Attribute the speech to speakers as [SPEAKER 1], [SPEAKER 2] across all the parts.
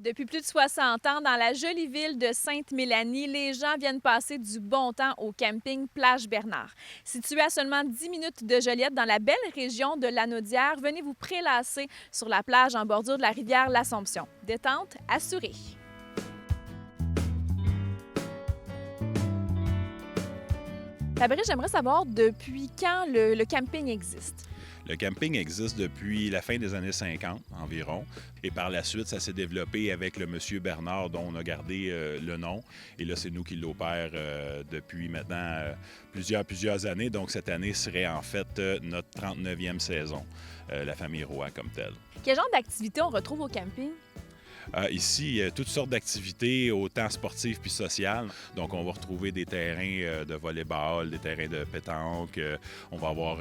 [SPEAKER 1] Depuis plus de 60 ans, dans la jolie ville de Sainte-Mélanie, les gens viennent passer du bon temps au camping Plage Bernard. Situé à seulement 10 minutes de Joliette, dans la belle région de Lanaudière, venez vous prélasser sur la plage en bordure de la rivière l'Assomption. Détente assurée. Fabrice, j'aimerais savoir depuis quand le camping existe.
[SPEAKER 2] Le camping existe depuis la fin des années 50 environ. Et par la suite, ça s'est développé avec le monsieur Bernard, dont on a gardé le nom. Et là, c'est nous qui l'opère depuis maintenant plusieurs années. Donc, cette année serait en fait notre 39e saison, la famille Roy comme telle.
[SPEAKER 1] Quel genre d'activité on retrouve au camping?
[SPEAKER 2] Ici, il y a toutes sortes d'activités, autant sportives puis sociales. Donc, on va retrouver des terrains de volley-ball, des terrains de pétanque. On va avoir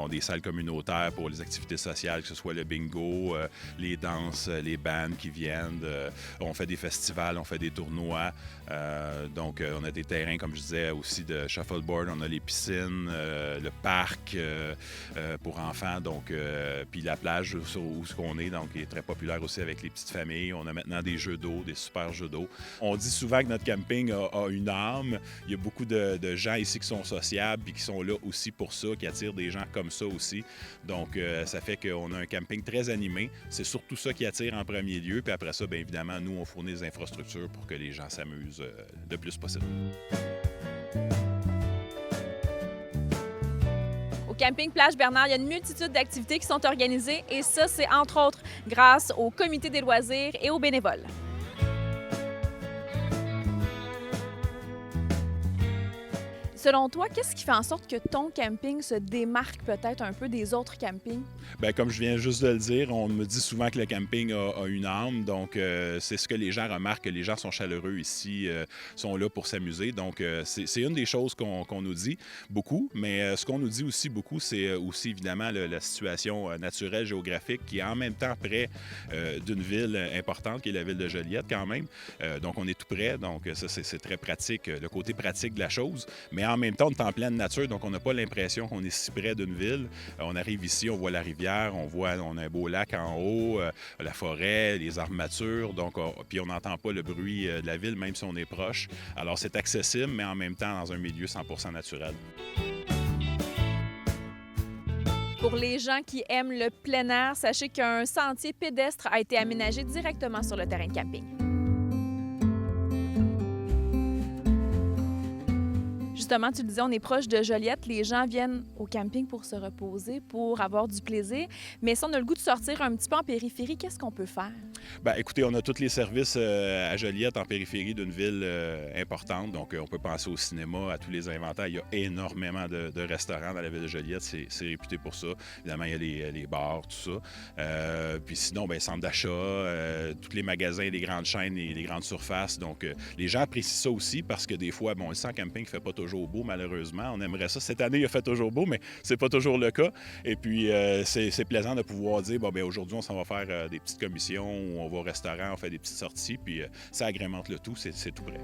[SPEAKER 2] des salles communautaires pour les activités sociales, que ce soit le bingo, les danses, les bands qui viennent. On fait des festivals, on fait des tournois. Donc, on a des terrains, comme je disais, aussi de shuffleboard. On a les piscines, le parc pour enfants. Donc, puis la plage où on est, donc, qui est très populaire aussi avec les petites familles. On a maintenant des jeux d'eau, des super jeux d'eau. On dit souvent que notre camping a une âme. Il y a beaucoup de gens ici qui sont sociables et qui sont là aussi pour ça, qui attirent des gens comme ça aussi. Donc, ça fait qu'on a un camping très animé. C'est surtout ça qui attire en premier lieu. Puis après ça, bien évidemment, nous, on fournit des infrastructures pour que les gens s'amusent le plus possible.
[SPEAKER 1] Au camping Plage Bernard, il y a une multitude d'activités qui sont organisées et ça, c'est entre autres grâce au comité des loisirs et aux bénévoles. Selon toi, qu'est-ce qui fait en sorte que ton camping se démarque peut-être un peu des autres campings?
[SPEAKER 2] Bien, comme je viens juste de le dire, on me dit souvent que le camping a une âme. Donc, c'est ce que les gens remarquent, que les gens sont chaleureux ici, sont là pour s'amuser. Donc, c'est une des choses qu'on nous dit beaucoup. Mais ce qu'on nous dit aussi beaucoup, c'est aussi évidemment la situation naturelle, géographique, qui est en même temps près d'une ville importante, qui est la ville de Joliette quand même. Donc, on est tout près. Donc, ça, c'est très pratique, le côté pratique de la chose. Mais en même temps, on est en pleine nature, donc on n'a pas l'impression qu'on est si près d'une ville. On arrive ici, on voit la rivière, on a un beau lac en haut, la forêt, les armatures, donc puis on n'entend pas le bruit de la ville, même si on est proche. Alors c'est accessible, mais en même temps dans un milieu 100% naturel.
[SPEAKER 1] Pour les gens qui aiment le plein air, sachez qu'un sentier pédestre a été aménagé directement sur le terrain de camping. Justement, tu le disais, on est proche de Joliette. Les gens viennent au camping pour se reposer, pour avoir du plaisir. Mais si on a le goût de sortir un petit peu en périphérie, qu'est-ce qu'on peut faire?
[SPEAKER 2] Bien, écoutez, on a tous les services à Joliette, en périphérie d'une ville importante. Donc, on peut penser au cinéma, à tous les inventaires. Il y a énormément de restaurants dans la ville de Joliette. C'est réputé pour ça. Évidemment, il y a les bars, tout ça. Puis sinon, bien, centre d'achat, tous les magasins, les grandes chaînes, les grandes surfaces. Donc, les gens apprécient ça aussi parce que des fois, bon, le sang camping ne fait pas toujours beau, malheureusement. On aimerait ça. Cette année, il a fait toujours beau, mais c'est pas toujours le cas. Et puis, c'est plaisant de pouvoir dire, bon, bien, aujourd'hui, on s'en va faire des petites commissions, ou on va au restaurant, on fait des petites sorties, puis ça agrémente le tout, c'est tout prêt.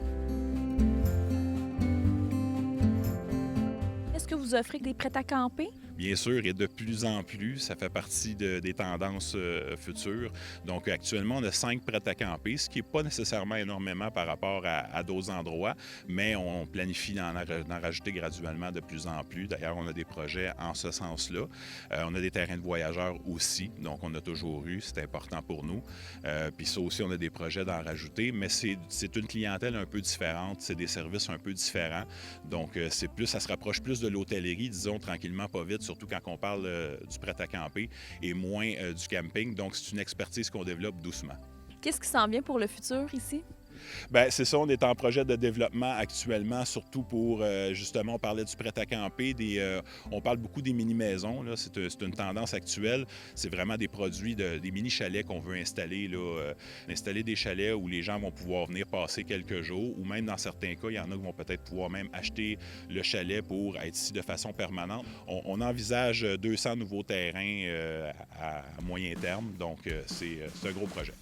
[SPEAKER 1] Est-ce que vous offrez des prêts à camper?
[SPEAKER 2] Bien sûr, et de plus en plus, ça fait partie des tendances futures. Donc, actuellement, on a 5 prêts à camper, ce qui n'est pas nécessairement énormément par rapport à d'autres endroits, mais on planifie d'en rajouter graduellement de plus en plus. D'ailleurs, on a des projets en ce sens-là. On a des terrains de voyageurs aussi, donc on a toujours eu, c'est important pour nous. Puis ça aussi, on a des projets d'en rajouter, mais c'est une clientèle un peu différente, c'est des services un peu différents. Donc, ça se rapproche plus de l'hôtellerie, disons, tranquillement, pas vite, surtout quand on parle du prêt-à-camper et moins du camping. Donc, c'est une expertise qu'on développe doucement.
[SPEAKER 1] Qu'est-ce qui s'en vient pour le futur ici?
[SPEAKER 2] Bien, c'est ça, on est en projet de développement actuellement, surtout pour, justement, on parlait du prêt-à-camper, on parle beaucoup des mini-maisons, là, c'est une tendance actuelle, c'est vraiment des produits, des mini-chalets qu'on veut installer, là, installer des chalets où les gens vont pouvoir venir passer quelques jours, ou même dans certains cas, il y en a qui vont peut-être pouvoir même acheter le chalet pour être ici de façon permanente. On envisage 200 nouveaux terrains à moyen terme, donc c'est un gros projet.